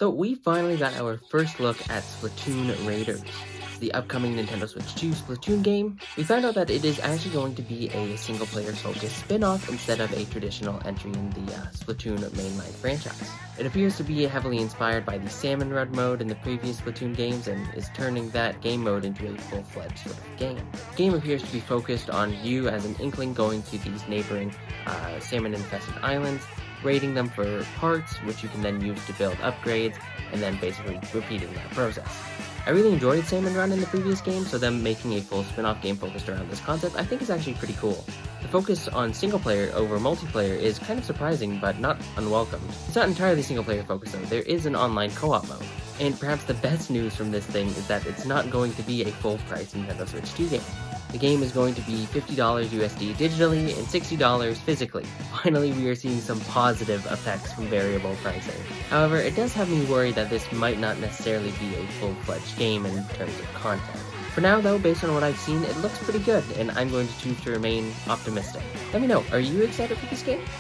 So we finally got our first look at Splatoon Raiders, the upcoming Nintendo Switch 2 Splatoon game. We found out that it is actually going to be a single-player focused spin-off instead of a traditional entry in the Splatoon mainline franchise. It appears to be heavily inspired by the Salmon Run mode in the previous Splatoon games and is turning that game mode into a full-fledged sort of game. The game appears to be focused on you as an Inkling going to these neighboring salmon-infested islands, raiding them for parts, which you can then use to build upgrades, and then basically repeating that process. I really enjoyed Salmon Run in the previous game, so them making a full spin-off game focused around this concept I think is actually pretty cool. The focus on single-player over multiplayer is kind of surprising, but not unwelcome. It's not entirely single-player focused though, there is an online co-op mode. And perhaps the best news from this thing is that it's not going to be a full-price Nintendo Switch 2 game. The game is going to be $50 USD digitally and $60 physically. Finally, we are seeing some positive effects from variable pricing. However, it does have me worried that this might not necessarily be a full-fledged game in terms of content. For now though, based on what I've seen, it looks pretty good, and I'm going to choose to remain optimistic. Let me know, are you excited for this game?